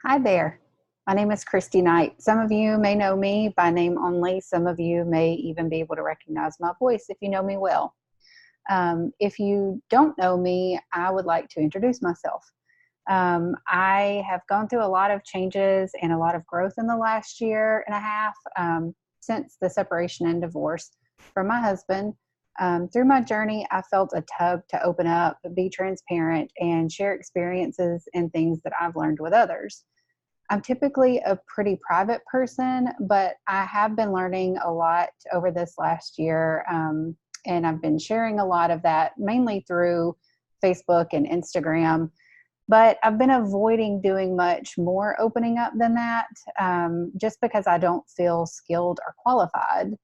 Hi there. My name is Christy Knight. Some of you may know me by name only. Some of you may even be able to recognize my voice if you know me well. If you don't know me, I would like to introduce myself. I have gone through a lot of changes and a lot of growth in the last year and a half since the separation and divorce from my husband. Through my journey, I felt a tug to open up, be transparent, and share experiences and things that I've learned with others. I'm typically a pretty private person, but I have been learning a lot over this last year. And I've been sharing a lot of that mainly through Facebook and Instagram. But I've been avoiding doing much more opening up than that, just because I don't feel skilled or qualified.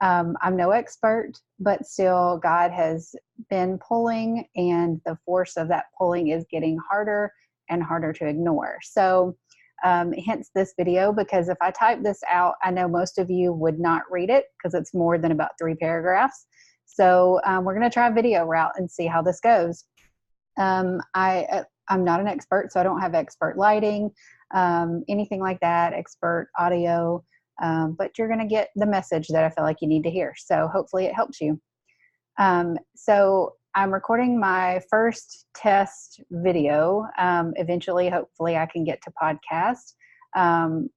I'm no expert, but still, God has been pulling, and the force of that pulling is getting harder and harder to ignore. So, hence this video, because if I type this out, I know most of you would not read it because it's more than about 3 paragraphs. So we're going to try a video route and see how this goes. I'm not an expert, so I don't have expert lighting, anything like that, expert audio, but you're going to get the message that I feel like you need to hear. So hopefully it helps you. So I'm recording my first test video. Eventually, hopefully I can get to podcast.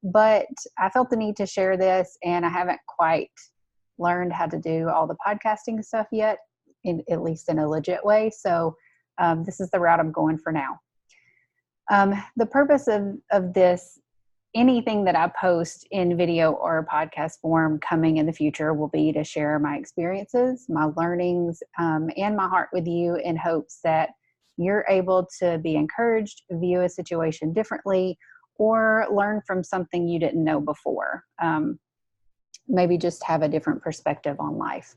But I felt the need to share this, and I haven't quite learned how to do all the podcasting stuff yet, at least in a legit way. So this is the route I'm going for now. The purpose of this, anything that I post in video or podcast form coming in the future, will be to share my experiences, my learnings, and my heart with you, in hopes that you're able to be encouraged, view a situation differently, or learn from something you didn't know before. Maybe just have a different perspective on life.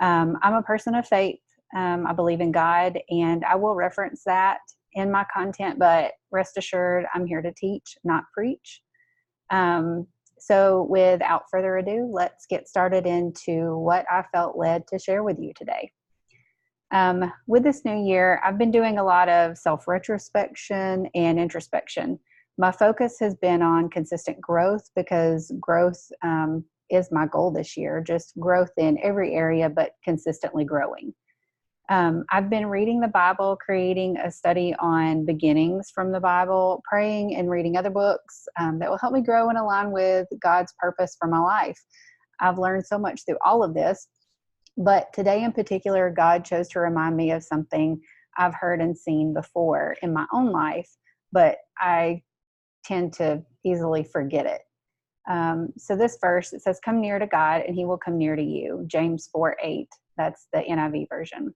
I'm a person of faith. I believe in God, and I will reference that in my content, but rest assured, I'm here to teach, not preach. So without further ado, let's get started into what I felt led to share with you today. With this new year, I've been doing a lot of self-retrospection and introspection. My focus has been on consistent growth, because growth is my goal this year, just growth in every area, but consistently growing. I've been reading the Bible, creating a study on beginnings from the Bible, praying and reading other books that will help me grow and align with God's purpose for my life. I've learned so much through all of this, but today in particular, God chose to remind me of something I've heard and seen before in my own life, but I tend to easily forget it. So this verse, it says, "Come near to God and he will come near to you." James 4:8. That's the NIV version.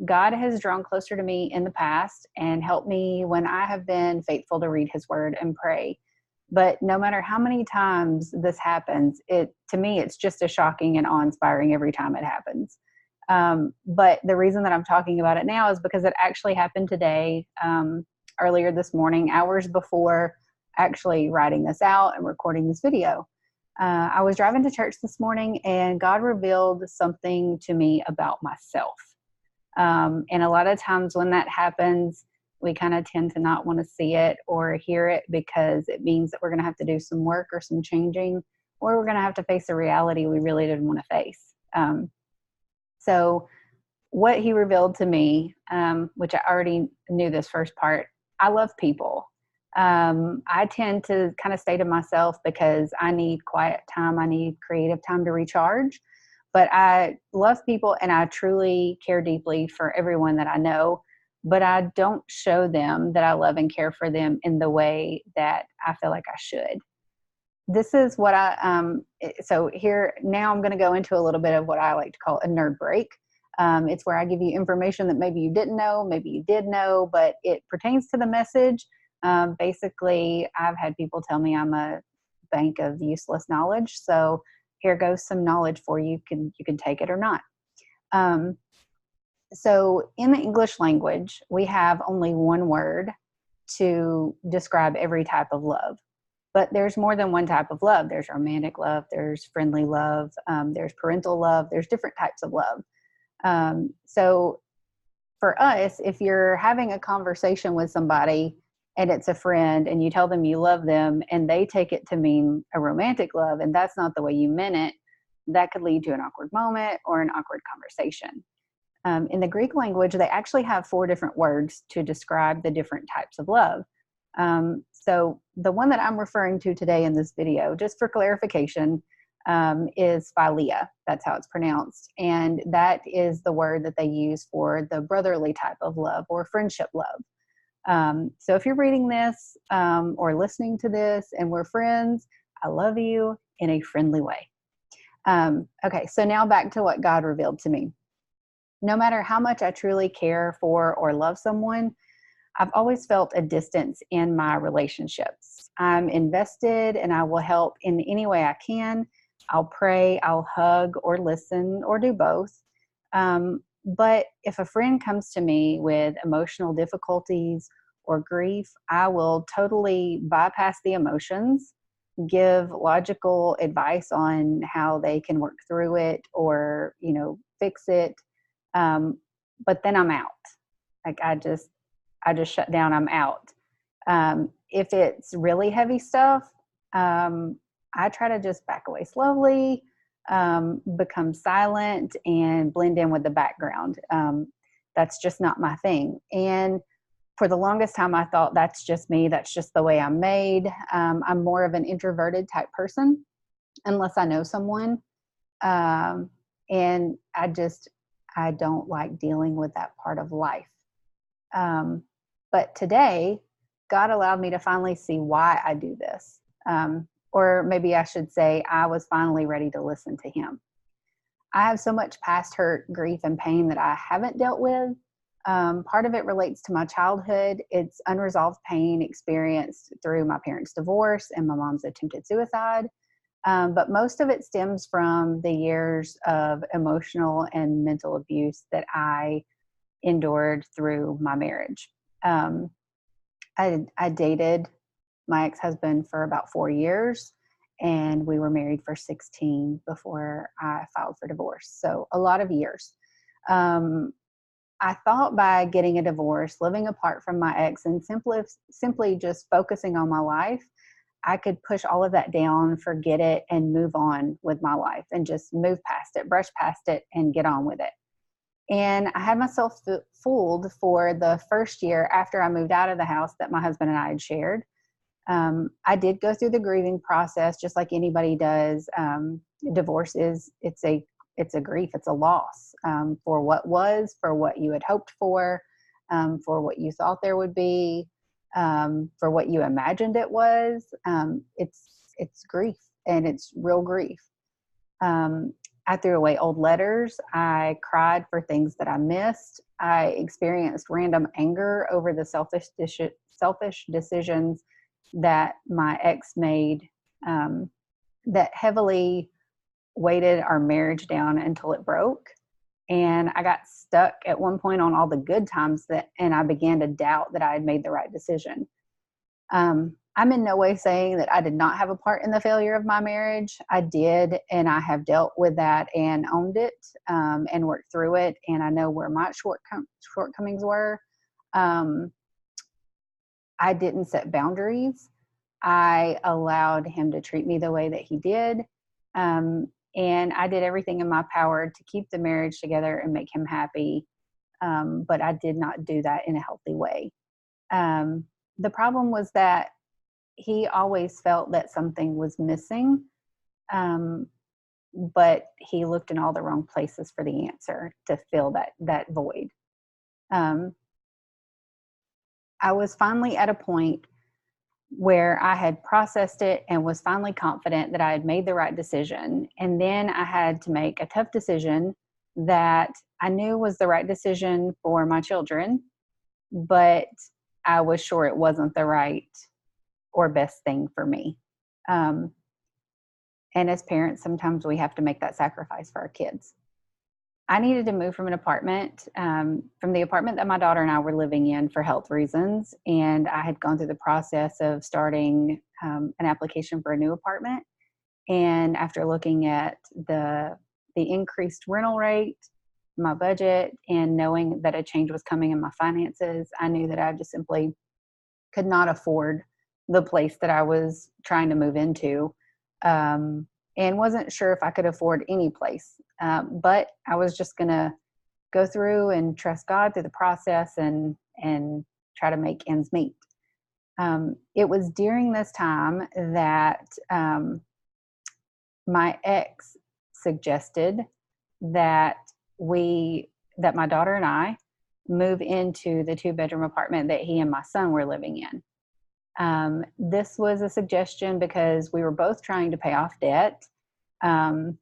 God has drawn closer to me in the past and helped me when I have been faithful to read his word and pray. But no matter how many times this happens, to me, it's just as shocking and awe-inspiring every time it happens. But the reason that I'm talking about it now is because it actually happened today, earlier this morning, hours before actually writing this out and recording this video. I was driving to church this morning, and God revealed something to me about myself. And a lot of times when that happens, we kind of tend to not want to see it or hear it, because it means that we're going to have to do some work or some changing, or we're going to have to face a reality we really didn't want to face. So what he revealed to me, which I already knew this first part, I love people. I tend to kind of stay to myself because I need quiet time. I need creative time to recharge. But I love people, and I truly care deeply for everyone that I know, but I don't show them that I love and care for them in the way that I feel like I should. This is what so here, now I'm going to go into a little bit of what I like to call a nerd break. It's where I give you information that maybe you didn't know, maybe you did know, but it pertains to the message. Basically, I've had people tell me I'm a bank of useless knowledge. So here goes some knowledge for you. You can take it or not. So in the English language, we have only one word to describe every type of love. But there's more than one type of love. There's romantic love, there's friendly love, there's parental love, there's different types of love. So for us, if you're having a conversation with somebody and it's a friend, and you tell them you love them and they take it to mean a romantic love, and that's not the way you meant it, that could lead to an awkward moment or an awkward conversation. In the Greek language, they actually have 4 different words to describe the different types of love. So the one that I'm referring to today in this video, just for clarification, is philia. That's how it's pronounced. And that is the word that they use for the brotherly type of love or friendship love. So if you're reading this or listening to this and we're friends, I love you in a friendly way. Okay, so now back to what God revealed to me. No matter how much I truly care for or love someone, I've always felt a distance in my relationships. I'm invested and I will help in any way I can. I'll pray, I'll hug or listen or do both. But if a friend comes to me with emotional difficulties or grief, I will totally bypass the emotions, give logical advice on how they can work through it or, fix it. But then I'm out. Like I just shut down. I'm out. If it's really heavy stuff, I try to just back away slowly, become silent and blend in with the background. That's just not my thing. And for the longest time, I thought that's just me. That's just the way I'm made. I'm more of an introverted type person unless I know someone. And I don't like dealing with that part of life. But today, God allowed me to finally see why I do this. Or maybe I should say, I was finally ready to listen to Him. I have so much past hurt, grief, and pain that I haven't dealt with. Part of it relates to my childhood. It's unresolved pain experienced through my parents' divorce and my mom's attempted suicide. But most of it stems from the years of emotional and mental abuse that I endured through my marriage. I dated my ex-husband for about 4 years, and we were married for 16 before I filed for divorce. So a lot of years. I thought by getting a divorce, living apart from my ex, and simply just focusing on my life, I could push all of that down, forget it, and move on with my life and just move past it, brush past it, and get on with it. And I had myself fooled for the first year after I moved out of the house that my husband and I had shared. I did go through the grieving process just like anybody does. Divorce it's a grief, it's a loss for what was, for what you had hoped for what you thought there would be, for what you imagined it was. It's grief, and it's real grief. I threw away old letters. I cried for things that I missed. I experienced random anger over the selfish decisions that my ex made that heavily weighted our marriage down until it broke. And I got stuck at one point on all the good times and I began to doubt that I had made the right decision. I'm in no way saying that I did not have a part in the failure of my marriage. I did, and I have dealt with that and owned it and worked through it. And I know where my shortcomings were. I didn't set boundaries. I allowed him to treat me the way that he did. And I did everything in my power to keep the marriage together and make him happy. But I did not do that in a healthy way. The problem was that he always felt that something was missing, but he looked in all the wrong places for the answer to fill that void. I was finally at a point where I had processed it and was finally confident that I had made the right decision. And then I had to make a tough decision that I knew was the right decision for my children, but I was sure it wasn't the right or best thing for me. And as parents, sometimes we have to make that sacrifice for our kids. I needed to move from an apartment, from the apartment that my daughter and I were living in for health reasons. And I had gone through the process of starting an application for a new apartment. And after looking at the increased rental rate, my budget, and knowing that a change was coming in my finances, I knew that I just simply could not afford the place that I was trying to move into, and wasn't sure if I could afford any place. But I was just going to go through and trust God through the process and try to make ends meet. It was during this time that my ex suggested that that my daughter and I move into the 2-bedroom apartment that he and my son were living in. This was a suggestion because we were both trying to pay off debt. And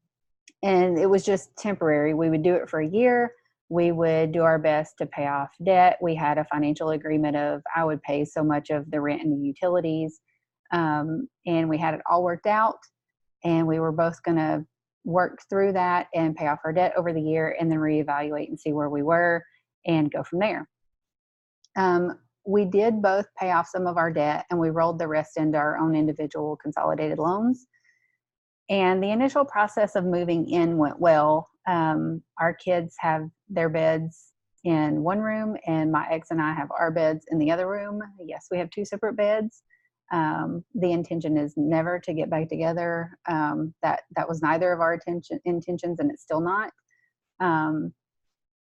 it was just temporary. We would do it for a year. We would do our best to pay off debt. We had a financial agreement of I would pay so much of the rent and the utilities. And we had it all worked out. And we were both going to work through that and pay off our debt over the year and then reevaluate and see where we were and go from there. We did both pay off some of our debt, and we rolled the rest into our own individual consolidated loans. And the initial process of moving in went well. Our kids have their beds in one room, and my ex and I have our beds in the other room. Yes, we have 2 separate beds. The intention is never to get back together. That was neither of our intentions, and it's still not.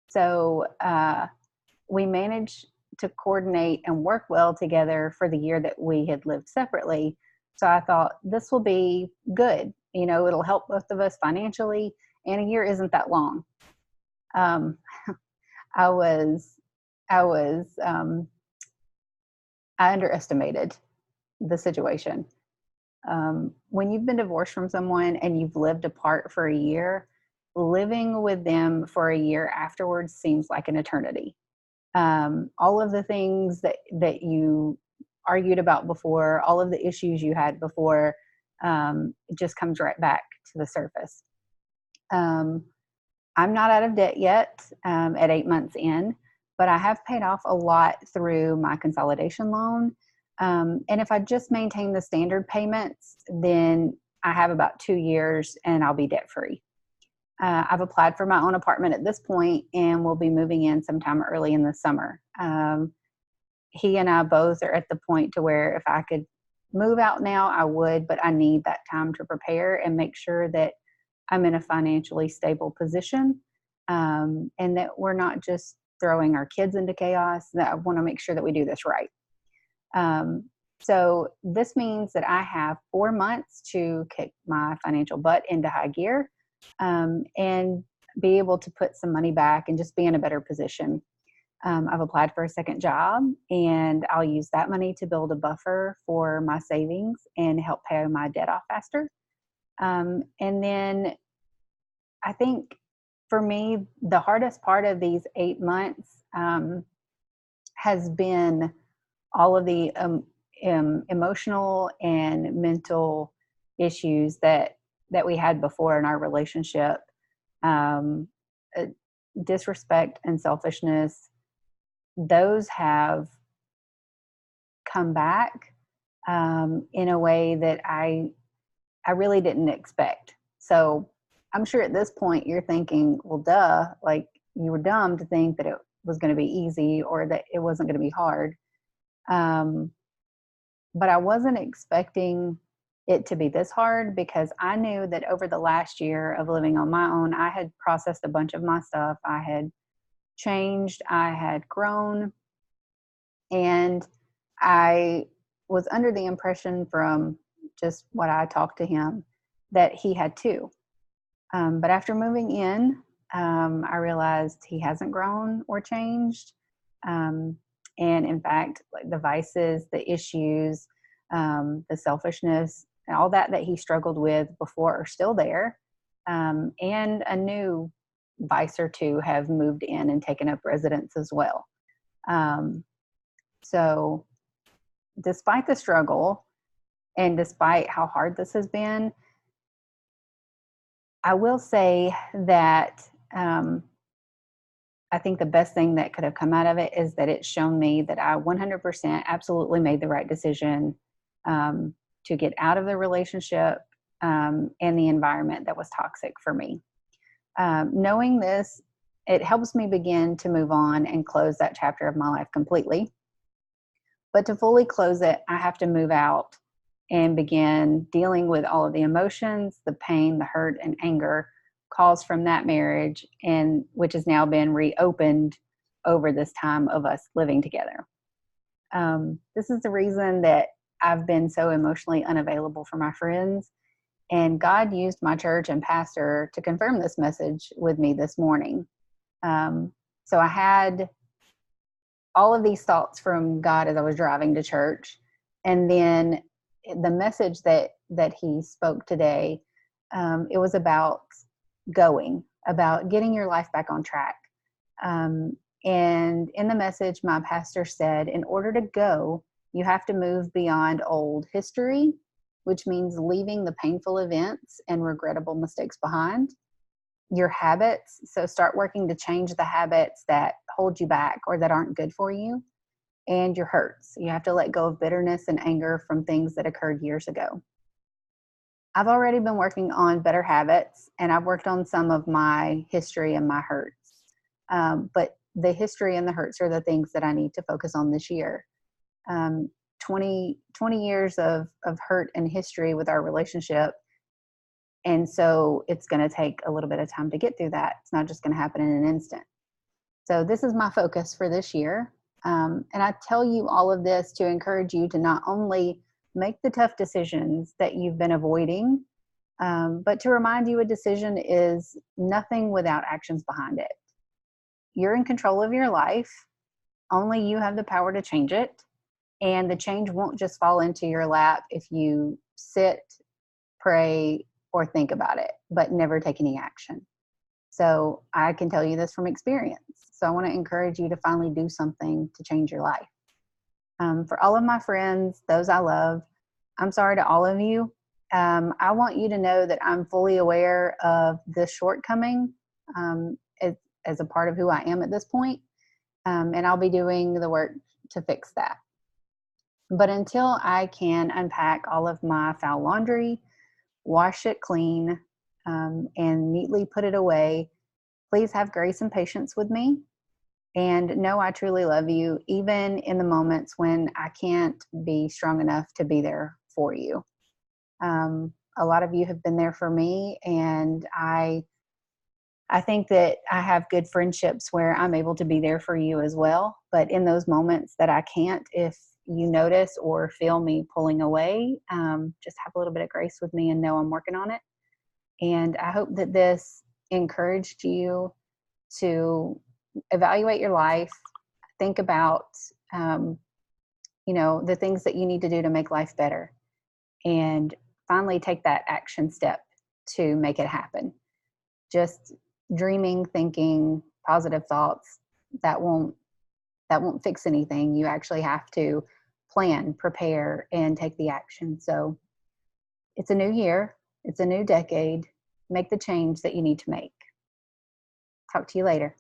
So we managed to coordinate and work well together for the year that we had lived separately. So I thought this will be good. It'll help both of us financially, and a year isn't that long. I underestimated the situation. When you've been divorced from someone and you've lived apart for a year, living with them for a year afterwards seems like an eternity. All of the things that you argued about before, all of the issues you had before, it just comes right back to the surface. I'm not out of debt yet at 8 months in, but I have paid off a lot through my consolidation loan. And if I just maintain the standard payments, then I have about 2 years and I'll be debt free. I've applied for my own apartment at this point and we'll be moving in sometime early in the summer. He and I both are at the point to where if I could move out now, I would, but I need that time to prepare and make sure that I'm in a financially stable position, and that we're not just throwing our kids into chaos, that I want to make sure that we do this right. So this means that I have 4 months to kick my financial butt into high gear, and be able to put some money back and just be in a better position. I've applied for a second job, and I'll use that money to build a buffer for my savings and help pay my debt off faster. And then I think for me, the hardest part of these 8 months has been all of the emotional and mental issues that we had before in our relationship. Disrespect and selfishness, those have come back in a way that I really didn't expect. So I'm sure at this point you're thinking, well, duh, like you were dumb to think that it was going to be easy or that it wasn't going to be hard. But I wasn't expecting it to be this hard because I knew that over the last year of living on my own, I had processed a bunch of my stuff. I had changed, I had grown, and I was under the impression from just what I talked to him that he had too. But after moving in, I realized he hasn't grown or changed. And in fact, like the vices, the issues, the selfishness, and all that he struggled with before are still there. And a new vice or two have moved in and taken up residence as well. So despite the struggle and despite how hard this has been, I will say that I think the best thing that could have come out of it is that it's shown me that I 100% absolutely made the right decision to get out of the relationship and the environment that was toxic for me. Knowing this, it helps me begin to move on and close that chapter of my life completely. But to fully close it, I have to move out and begin dealing with all of the emotions, the pain, the hurt, and anger caused from that marriage, and which has now been reopened over this time of us living together. This is the reason that I've been so emotionally unavailable for my friends. And God used my church and pastor to confirm this message with me this morning. So I had all of these thoughts from God as I was driving to church. And then the message that he spoke today, it was about about getting your life back on track. And in the message, my pastor said, in order to go, you have to move beyond old history, which means leaving the painful events and regrettable mistakes behind. Your habits, so start working to change the habits that hold you back or that aren't good for you. And your hurts. You have to let go of bitterness and anger from things that occurred years ago. I've already been working on better habits, and I've worked on some of my history and my hurts. But the history and the hurts are the things that I need to focus on this year. 20 years of hurt and history with our relationship. And so it's going to take a little bit of time to get through that. It's not just going to happen in an instant. So this is my focus for this year. And I tell you all of this to encourage you to not only make the tough decisions that you've been avoiding, but to remind you a decision is nothing without actions behind it. You're in control of your life. Only you have the power to change it. And the change won't just fall into your lap if you sit, pray, or think about it, but never take any action. So I can tell you this from experience. So I want to encourage you to finally do something to change your life. For all of my friends, those I love, I'm sorry to all of you. I want you to know that I'm fully aware of this shortcoming as a part of who I am at this point. And I'll be doing the work to fix that. But until I can unpack all of my foul laundry, wash it clean, and neatly put it away, please have grace and patience with me. And know I truly love you, even in the moments when I can't be strong enough to be there for you. A lot of you have been there for me, and I think that I have good friendships where I'm able to be there for you as well. But in those moments that I can't, if you notice or feel me pulling away, just have a little bit of grace with me and know I'm working on it. And I hope that this encouraged you to evaluate your life, think about, the things that you need to do to make life better, and finally take that action step to make it happen. Just dreaming, thinking, positive thoughts, that won't fix anything. You actually have to plan, prepare, and take the action. So it's a new year. It's a new decade. Make the change that you need to make. Talk to you later.